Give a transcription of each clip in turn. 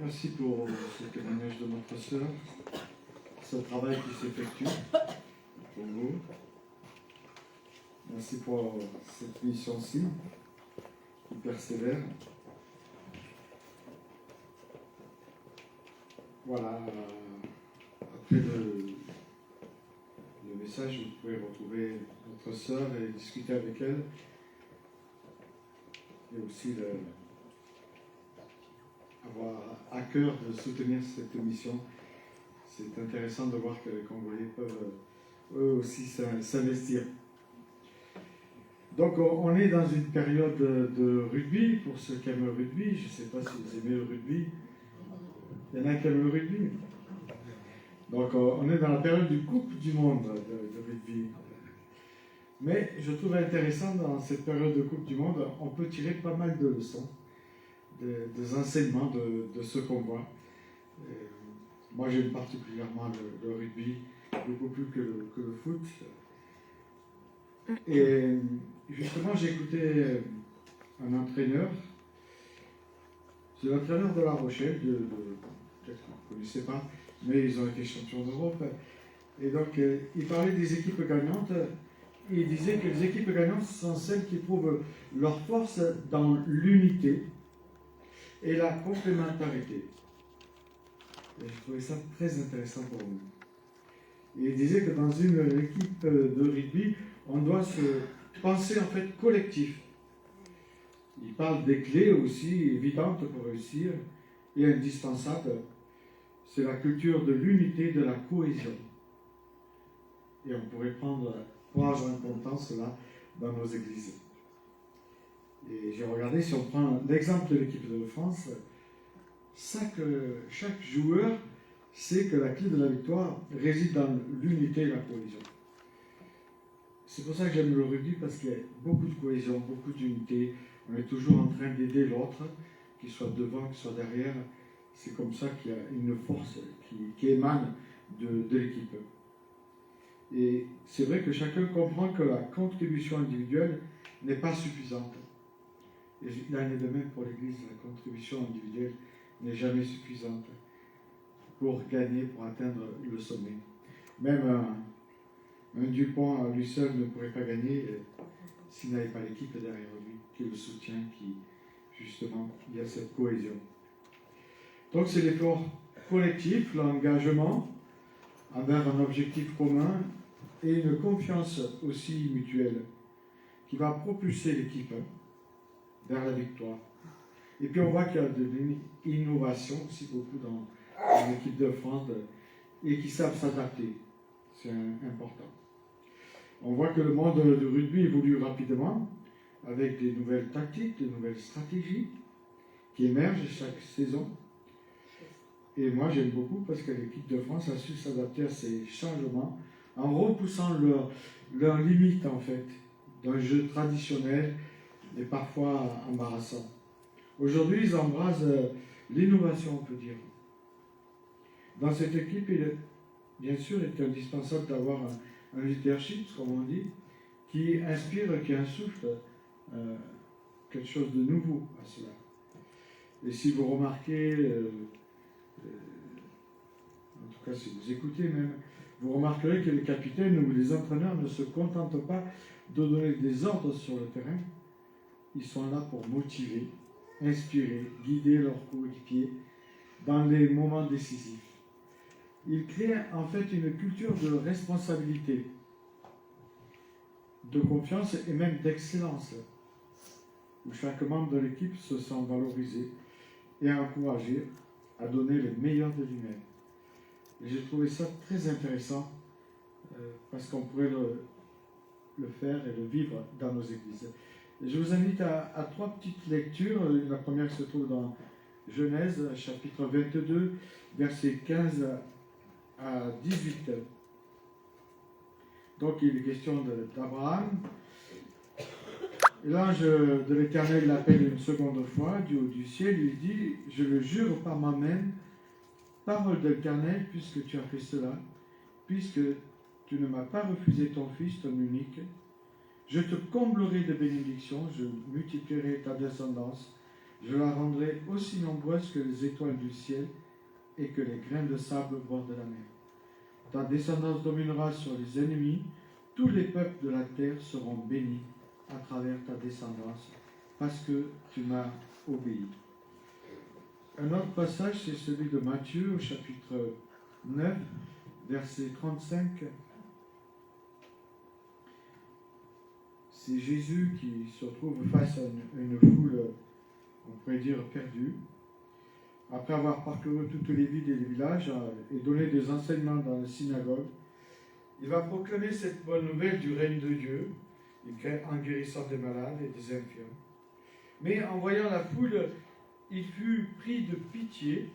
Merci pour ce témoignage de notre sœur, ce travail qui s'effectue pour vous. Merci pour cette mission-ci qui persévère. Voilà, après le message, vous pouvez retrouver notre sœur et discuter avec elle. Et aussi avoir à cœur de soutenir cette mission. C'est intéressant de voir que les Congolais peuvent eux aussi s'investir. Donc on est dans une période de rugby, pour ceux qui aiment le rugby. Je ne sais pas si vous aimez le rugby. Il y en a qui aiment le rugby. Donc on est dans la période du Coupe du Monde de rugby. Mais je trouve intéressant dans cette période de Coupe du Monde, on peut tirer pas mal de leçons, des enseignements de ce qu'on voit. Moi j'aime particulièrement le rugby, beaucoup plus que le foot. Et justement j'ai écouté un entraîneur, c'est l'entraîneur de La Rochelle, peut-être que vous ne connaissez pas, mais ils ont été champions d'Europe. Et donc il parlait des équipes gagnantes. Il disait que les équipes gagnantes sont celles qui trouvent leur force dans l'unité et la complémentarité. Et je trouvais ça très intéressant pour nous. Et il disait que dans une équipe de rugby, on doit se penser en fait collectif. Il parle des clés aussi évidentes pour réussir et indispensables. C'est la culture de l'unité, de la cohésion. Et on pourrait prendre en comptant cela dans nos églises. Et j'ai regardé, si on prend l'exemple de l'équipe de France, chaque joueur sait que la clé de la victoire réside dans l'unité et la cohésion. C'est pour ça que j'aime le rugby, parce qu'il y a beaucoup de cohésion, beaucoup d'unité. On est toujours en train d'aider l'autre, qu'il soit devant, qu'il soit derrière. C'est comme ça qu'il y a une force qui émane de l'équipe. Et c'est vrai que chacun comprend que la contribution individuelle n'est pas suffisante. Et il en est de même pour l'Église, la contribution individuelle n'est jamais suffisante pour gagner, pour atteindre le sommet. Même un Dupont à lui seul ne pourrait pas gagner s'il n'avait pas l'équipe derrière lui qui le soutient, qui justement, il y a cette cohésion. Donc c'est l'effort collectif, l'engagement envers un objectif commun et une confiance aussi mutuelle qui va propulser l'équipe vers la victoire. Et puis on voit qu'il y a de l'innovation aussi beaucoup dans l'équipe de France et qui savent s'adapter. C'est important. On voit que le monde du rugby évolue rapidement avec des nouvelles tactiques, des nouvelles stratégies qui émergent chaque saison. Et moi j'aime beaucoup parce que l'équipe de France a su s'adapter à ces changements en repoussant leurs limites en fait, d'un jeu traditionnel et parfois embarrassant. Aujourd'hui, ils embrassent l'innovation, on peut dire. Dans cette équipe, bien sûr, il est indispensable d'avoir un leadership, comme on dit, qui inspire, qui insuffle quelque chose de nouveau à cela. Et si vous remarquez, en tout cas si vous écoutez même, vous remarquerez que les capitaines ou les entraîneurs ne se contentent pas de donner des ordres sur le terrain. Ils sont là pour motiver, inspirer, guider leurs coéquipiers dans les moments décisifs. Ils créent en fait une culture de responsabilité, de confiance et même d'excellence, où chaque membre de l'équipe se sent valorisé et encouragé à donner le meilleur de lui-même. Et j'ai trouvé ça très intéressant parce qu'on pourrait le faire et le vivre dans nos églises. Et je vous invite à trois petites lectures. La première se trouve dans Genèse, chapitre 22, versets 15 à 18. Donc il est question d'Abraham. L'ange de l'Éternel l'appelle une seconde fois du haut du ciel. Il dit: je le jure par moi-même, parole de l'Éternel, puisque tu as fait cela, puisque tu ne m'as pas refusé ton fils, ton unique, je te comblerai de bénédictions, je multiplierai ta descendance, Je la rendrai aussi nombreuse que les étoiles du ciel et que les grains de sable au bord de la mer. Ta descendance dominera sur les ennemis. Tous les peuples de la terre seront bénis à travers ta descendance, parce que tu m'as obéi. Un autre passage, c'est celui de Matthieu, au chapitre 9, verset 35. C'est Jésus qui se retrouve face à une foule, on pourrait dire, perdue. Après avoir parcouru toutes les villes et les villages et donné des enseignements dans la synagogue, il va proclamer cette bonne nouvelle du règne de Dieu, en guérissant des malades et des infirmes. Mais en voyant la foule, il fut pris de pitié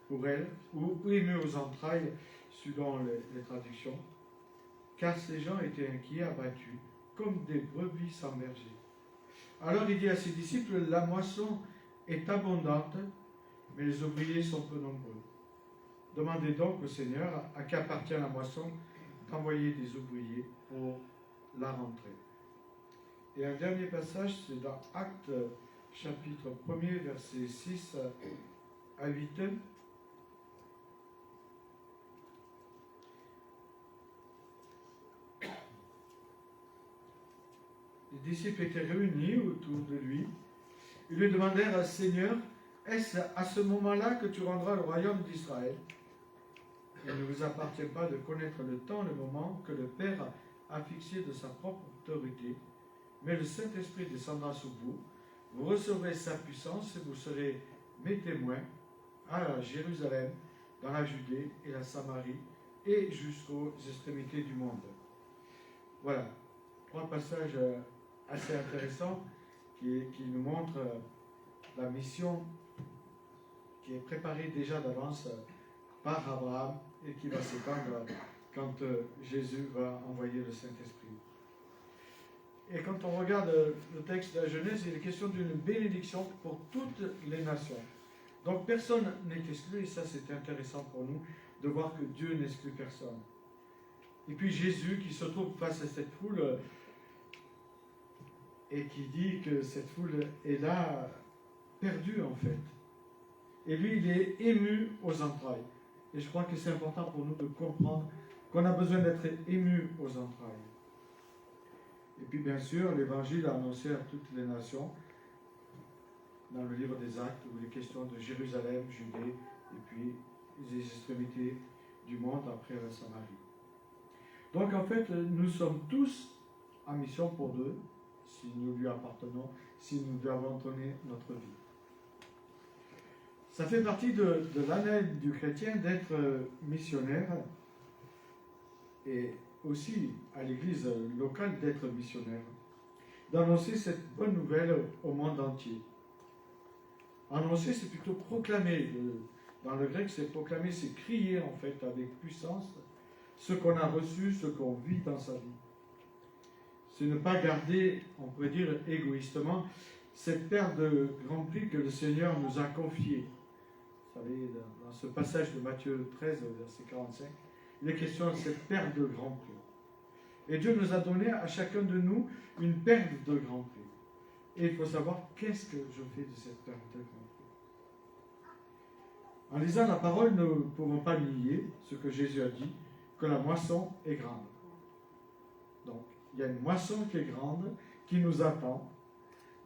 pour elle, ou ému aux entrailles, suivant les traductions, car ces gens étaient inquiets, abattus, comme des brebis sans berger. Alors il dit à ses disciples, la moisson est abondante, mais les ouvriers sont peu nombreux. Demandez donc au Seigneur à qui appartient la moisson d'envoyer des ouvriers pour la rentrée. Et un dernier passage, c'est dans Actes, chapitre 1er, versets 6 à 8. Les disciples étaient réunis autour de lui. Ils lui demandèrent, Seigneur, est-ce à ce moment-là que tu rendras le royaume d'Israël? Il ne vous appartient pas de connaître le temps, le moment que le Père a fixé de sa propre autorité, mais le Saint-Esprit descendra sur vous, vous recevrez sa puissance et vous serez mes témoins à Jérusalem, dans la Judée et la Samarie et jusqu'aux extrémités du monde. Voilà, 3 passages assez intéressants qui nous montrent la mission qui est préparée déjà d'avance par Abraham et qui va s'étendre quand Jésus va envoyer le Saint-Esprit. Et quand on regarde le texte de la Genèse, il est question d'une bénédiction pour toutes les nations. Donc personne n'est exclu, et ça c'est intéressant pour nous de voir que Dieu n'exclut personne. Et puis Jésus qui se trouve face à cette foule et qui dit que cette foule est là, perdue en fait. Et lui, il est ému aux entrailles. Et je crois que c'est important pour nous de comprendre qu'on a besoin d'être ému aux entrailles. Et puis bien sûr, l'Évangile a annoncé à toutes les nations, dans le livre des Actes, où il est question de Jérusalem, Judée, et puis les extrémités du monde après la Samarie. Donc en fait, nous sommes tous en mission pour Dieu, si nous lui appartenons, si nous lui avons donné notre vie. Ça fait partie de l'ADN du chrétien d'être missionnaire et aussi à l'église locale d'être missionnaire, d'annoncer cette bonne nouvelle au monde entier. Annoncer, c'est plutôt proclamer. Dans le grec, c'est proclamer, c'est crier en fait avec puissance ce qu'on a reçu, ce qu'on vit dans sa vie. C'est ne pas garder, on pourrait dire égoïstement, cette paire de grands prix que le Seigneur nous a confiés. Vous savez, dans ce passage de Matthieu 13, verset 45, il est question de cette paire de grands prix. Et Dieu nous a donné à chacun de nous une paire de grands prix. Et il faut savoir qu'est-ce que je fais de cette paire de grands prix. En lisant la parole, nous ne pouvons pas nier ce que Jésus a dit, que la moisson est grande. Donc, il y a une moisson qui est grande, qui nous attend.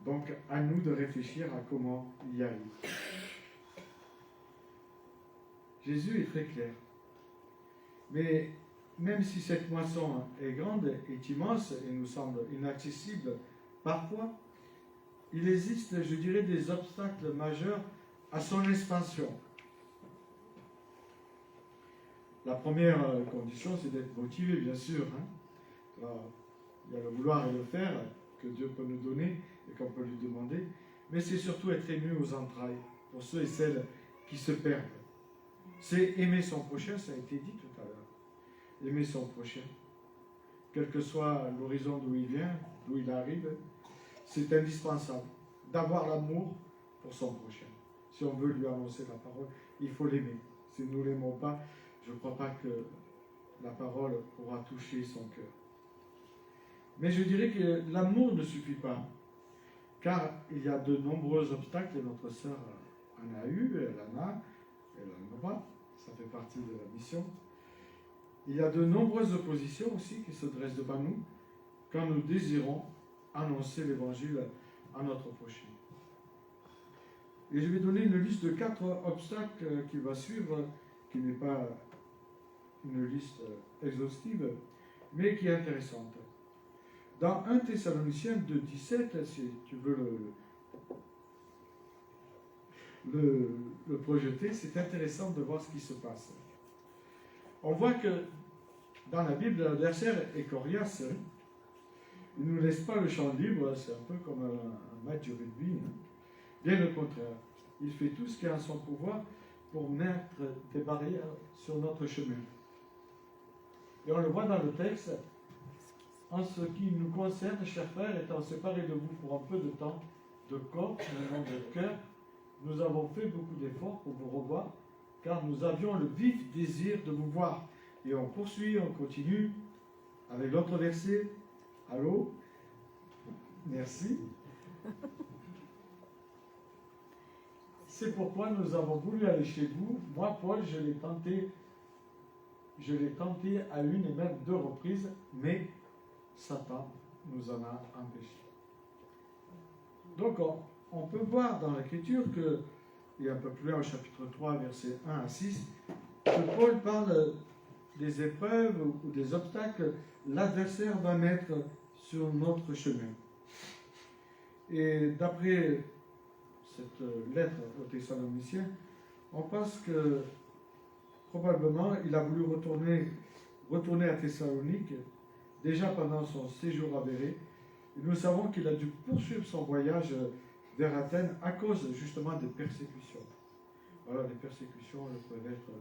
Donc, à nous de réfléchir à comment y aller. Jésus est très clair. Mais même si cette moisson est grande, est immense et nous semble inaccessible, parfois, il existe, je dirais, des obstacles majeurs à son expansion. La première condition, c'est d'être motivé, bien sûr. Il y a le vouloir et le faire que Dieu peut nous donner et qu'on peut lui demander, mais c'est surtout être ému aux entrailles, pour ceux et celles qui se perdent. C'est aimer son prochain, ça a été dit tout à l'heure. Aimer son prochain. Quel que soit l'horizon d'où il vient, d'où il arrive, c'est indispensable d'avoir l'amour pour son prochain. Si on veut lui annoncer la parole, il faut l'aimer. Si nous ne l'aimons pas, je ne crois pas que la parole pourra toucher son cœur. Mais je dirais que l'amour ne suffit pas. car il y a de nombreux obstacles, et notre sœur en a eu, elle en aura, ça fait partie de la mission. Il y a de nombreuses oppositions aussi qui se dressent devant nous quand nous désirons annoncer l'évangile à notre prochain. Et je vais donner une liste de 4 obstacles qui va suivre, qui n'est pas une liste exhaustive, mais qui est intéressante. Dans 1 Thessaloniciens 2,17, si tu veux le projeter, c'est intéressant de voir ce qui se passe. On voit que dans la Bible, l'adversaire est coriace. Il ne nous laisse pas le champ libre, c'est un peu comme un match de rugby. Bien le contraire, il fait tout ce qui est en son pouvoir pour mettre des barrières sur notre chemin. Et on le voit dans le texte, en ce qui nous concerne, chers frères, étant séparés de vous pour un peu de temps, de corps, mais non de cœur, nous avons fait beaucoup d'efforts pour vous revoir, car nous avions le vif désir de vous voir. Et on poursuit, on continue avec l'autre verset. Allô? Merci. C'est pourquoi nous avons voulu aller chez vous. Moi, Paul, je l'ai tenté à 1 et même 2 reprises, mais Satan nous en a empêchés. Donc, on peut voir dans l'Écriture que, et un peu plus loin au chapitre 3, versets 1 à 6, que Paul parle des épreuves ou des obstacles que l'adversaire va mettre sur notre chemin. Et d'après cette lettre aux Thessaloniciens, on pense que probablement il a voulu retourner à Thessalonique déjà pendant son séjour à Bérée. Et nous savons qu'il a dû poursuivre son voyage vers Athènes à cause justement des persécutions. Alors les persécutions peuvent être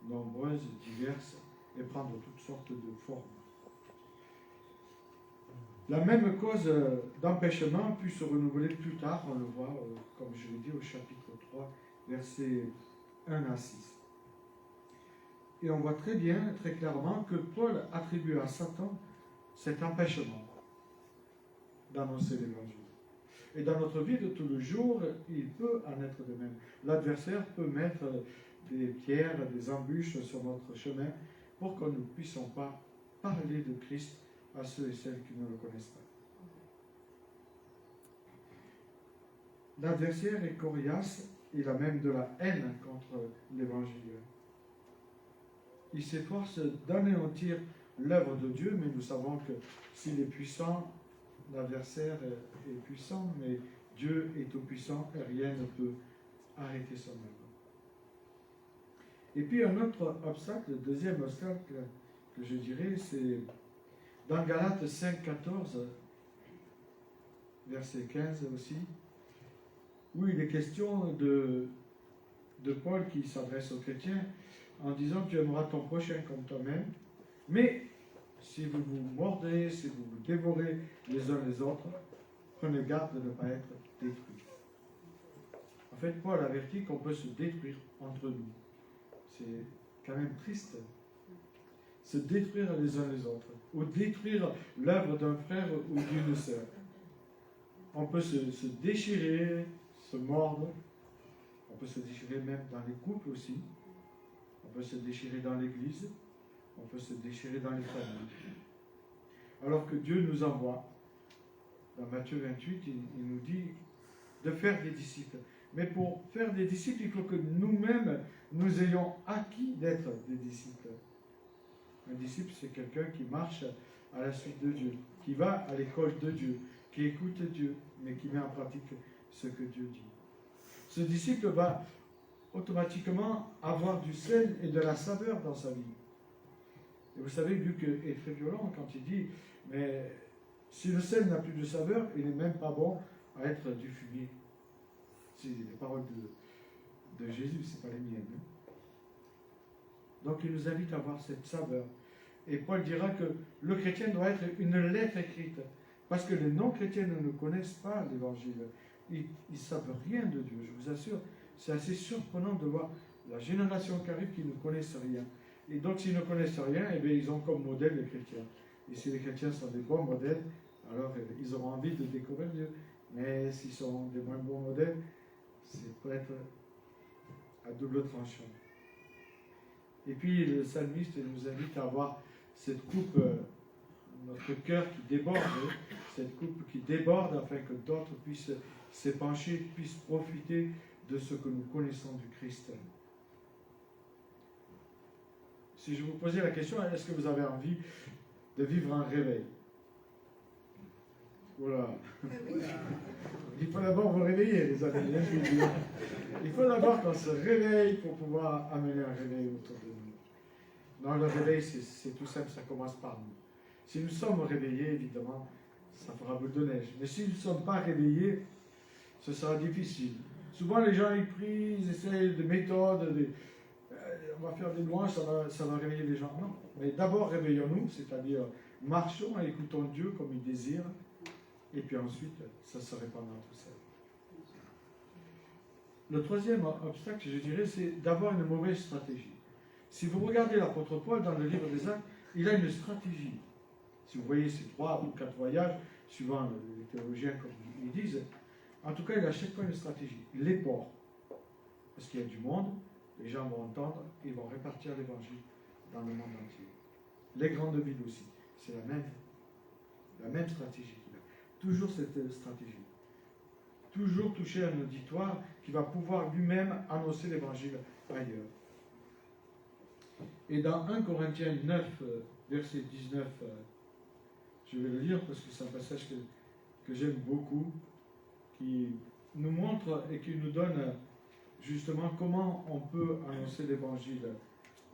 nombreuses, diverses et prendre toutes sortes de formes. La même cause d'empêchement a pu se renouveler plus tard, on le voit, comme je l'ai dit, au chapitre 3, versets 1 à 6. Et on voit très bien, très clairement, que Paul attribue à Satan cet empêchement d'annoncer l'évangile. Et dans notre vie de tous les jours, il peut en être de même. L'adversaire peut mettre des pierres, des embûches sur notre chemin pour que nous ne puissions pas parler de Christ à ceux et celles qui ne le connaissent pas. L'adversaire est coriace, il a même de la haine contre l'évangile. Il s'efforce d'anéantir l'œuvre de Dieu, mais nous savons que s'il est puissant, l'adversaire est puissant, mais Dieu est tout-puissant et rien ne peut arrêter son œuvre. Et puis un autre obstacle, le deuxième obstacle que je dirais, c'est dans Galates 5, 14, verset 15 aussi, où il est question de Paul qui s'adresse aux chrétiens en disant: tu aimeras ton prochain comme toi-même, mais si vous vous mordez, si vous vous dévorez les uns les autres, prenez garde de ne pas être détruits. En fait, Paul avertit qu'on peut se détruire entre nous. C'est quand même triste. Se détruire les uns les autres, ou détruire l'œuvre d'un frère ou d'une sœur. On peut se déchirer, se mordre, on peut se déchirer même dans les couples aussi, on peut se déchirer dans l'église, on peut se déchirer dans les familles. Alors que Dieu nous envoie, dans Matthieu 28, il nous dit de faire des disciples. Mais pour faire des disciples, il faut que nous-mêmes, nous ayons acquis d'être des disciples. Un disciple, c'est quelqu'un qui marche à la suite de Dieu, qui va à l'école de Dieu, qui écoute Dieu, mais qui met en pratique ce que Dieu dit. Ce disciple va automatiquement avoir du sel et de la saveur dans sa vie. Et vous savez, Luc est très violent quand il dit, mais si le sel n'a plus de saveur, il n'est même pas bon à être du fumier. C'est les paroles de Jésus, ce n'est pas les miennes. Donc il nous invite à avoir cette saveur. Et Paul dira que le chrétien doit être une lettre écrite. Parce que les non-chrétiens ne connaissent pas l'évangile. Ils ne savent rien de Dieu, je vous assure. C'est assez surprenant de voir la génération qui arrive qui ne connaissent rien. Et donc s'ils ne connaissent rien, eh bien, ils ont comme modèle les chrétiens. Et si les chrétiens sont des bons modèles, alors ils auront envie de découvrir Dieu. Mais s'ils sont des moins bons modèles, c'est peut-être à double tranchant. Et puis le psalmiste nous invite à avoir cette coupe, notre cœur qui déborde, cette coupe qui déborde afin que d'autres puissent s'épancher, puissent profiter de ce que nous connaissons du Christ. Si je vous posais la question, est-ce que vous avez envie de vivre un réveil? Voilà. Il faut d'abord vous réveiller, les amis. Il faut d'abord qu'on se réveille pour pouvoir amener un réveil autour de nous. Non, le réveil, c'est tout simple, ça commence par nous. Si nous sommes réveillés, évidemment, ça fera boule de neige. Mais si nous ne sommes pas réveillés, ce sera difficile. Souvent, les gens, ils prient, ils essayent des méthodes, on va faire des louanges, ça va réveiller les gens. Non, mais d'abord, réveillons-nous, c'est-à-dire marchons et écoutons Dieu comme il désire, et puis ensuite, ça se répandra tout seul. Le troisième obstacle, je dirais, c'est d'avoir une mauvaise stratégie. Si vous regardez l'apôtre Paul dans le livre des Actes, il a une stratégie. Si vous voyez ces 3 ou 4 voyages, suivant les théologiens comme ils disent, en tout cas, il a chaque fois une stratégie. Les ports, parce qu'il y a du monde, les gens vont entendre, ils vont répartir l'évangile dans le monde entier. Les grandes villes aussi, c'est la même stratégie qu'il a. Toujours cette stratégie. Toujours toucher un auditoire qui va pouvoir lui-même annoncer l'évangile ailleurs. Et dans 1 Corinthiens 9, verset 19, je vais le lire parce que c'est un passage que j'aime beaucoup, qui nous montre et qui nous donne justement comment on peut annoncer l'évangile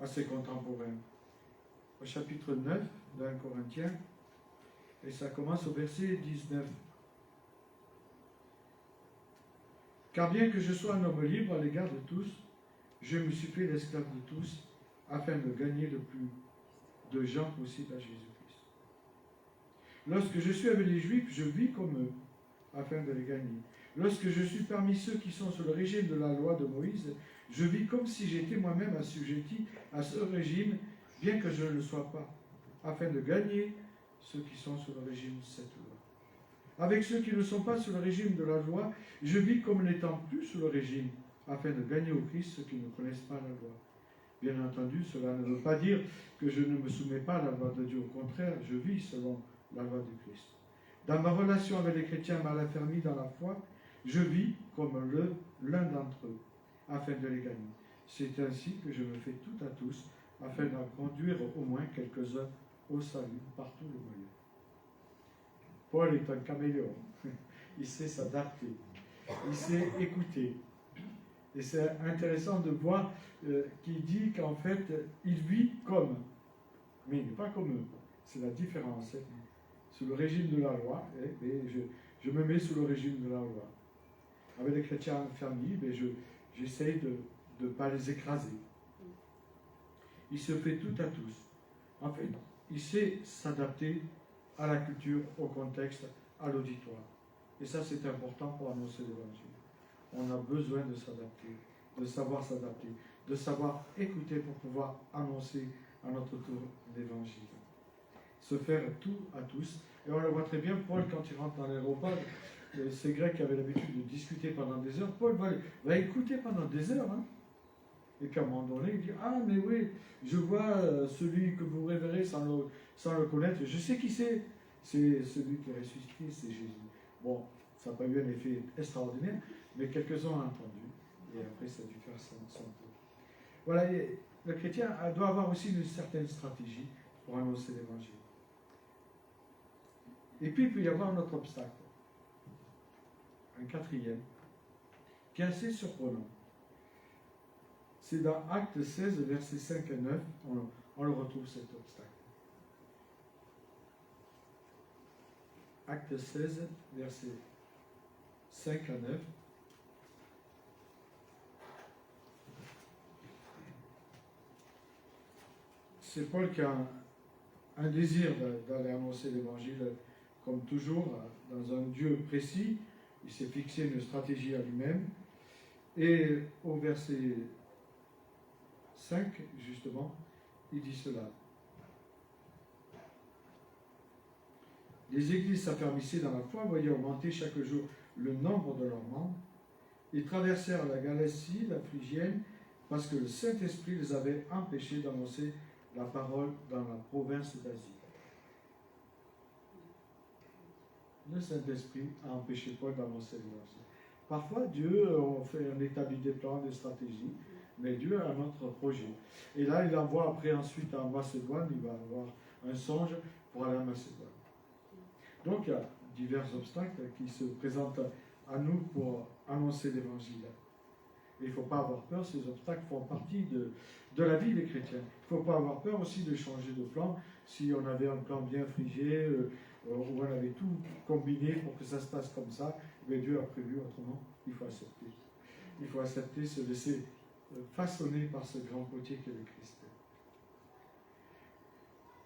à ses contemporains. Au chapitre 9 d'1 Corinthiens, et ça commence au verset 19. Car bien que je sois un homme libre à l'égard de tous, je me suis fait l'esclave de tous, afin de gagner le plus de gens possible à Jésus-Christ. Lorsque je suis avec les Juifs, je vis comme eux, afin de les gagner. Lorsque je suis parmi ceux qui sont sous le régime de la loi de Moïse, je vis comme si j'étais moi-même assujetti à ce régime, bien que je ne le sois pas, afin de gagner ceux qui sont sous le régime de cette loi. Avec ceux qui ne sont pas sous le régime de la loi, je vis comme n'étant plus sous le régime, afin de gagner au Christ ceux qui ne connaissent pas la loi. Bien entendu, cela ne veut pas dire que je ne me soumets pas à la loi de Dieu. Au contraire, je vis selon la loi du Christ. Dans ma relation avec les chrétiens mal affermis dans la foi, je vis comme l'un d'entre eux, afin de les gagner. C'est ainsi que je me fais tout à tous, afin d'en conduire au moins quelques-uns au salut par tous les moyens. Paul est un caméléon. Il sait s'adapter. Il sait écouter. Et c'est intéressant de voir qu'il dit qu'en fait, il vit comme, mais il n'est pas comme eux. C'est la différence. Sous le régime de la loi, je me mets sous le régime de la loi. Avec les chrétiens en famille, j'essaye de ne pas les écraser. Il se fait tout à tous. En fait, il sait s'adapter à la culture, au contexte, à l'auditoire. Et ça, c'est important pour annoncer l'évangile. On a besoin de s'adapter, de savoir s'adapter, de savoir écouter pour pouvoir annoncer à notre tour l'évangile. Se faire tout à tous. Et on le voit très bien, Paul, quand il rentre dans l'aéroport, ces Grecs qui avaient l'habitude de discuter pendant des heures, Paul va écouter pendant des heures. Hein. Et puis à un moment donné, il dit, ah mais oui, je vois celui que vous révérez sans le connaître, je sais qui c'est celui qui est ressuscité, c'est Jésus. Bon, ça n'a pas eu un effet extraordinaire, mais quelques-uns ont entendu, et après ça a dû faire son tour. Voilà, le chrétien doit avoir aussi une certaine stratégie pour annoncer l'évangile. Et puis il peut y avoir un autre obstacle, un quatrième, qui est assez surprenant. C'est dans Actes 16, versets 5 et 9, on le retrouve cet obstacle. Actes 16, versets 5 à 9. C'est Paul qui a un désir d'aller annoncer l'évangile, comme toujours, dans un Dieu précis. Il s'est fixé une stratégie à lui-même. Et au verset 5, justement, il dit cela. Les églises s'affermissaient dans la foi, voyaient augmenter chaque jour le nombre de leurs membres. Ils traversèrent la Galatie, la Phrygienne, parce que le Saint-Esprit les avait empêchés d'annoncer la parole dans la province d'Asie. Le Saint-Esprit a empêché Paul d'annoncer l'évangile. Parfois, Dieu, on établit des plans, des stratégies, mais Dieu a un autre projet. Et là, il envoie ensuite en Macédoine, il va avoir un songe pour aller en Macédoine. Donc, il y a divers obstacles qui se présentent à nous pour annoncer l'évangile. Et il ne faut pas avoir peur, ces obstacles font partie de la vie des chrétiens. Il ne faut pas avoir peur aussi de changer de plan. Si on avait un plan bien figé, où on avait tout combiné pour que ça se passe comme ça, mais Dieu a prévu autrement, il faut accepter. Il faut accepter, se laisser façonner par ce grand potier qu'est le Christ.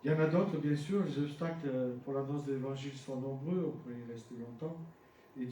Il y en a d'autres, bien sûr, les obstacles pour l'annonce de l'évangile sont nombreux, on pourrait y rester longtemps, et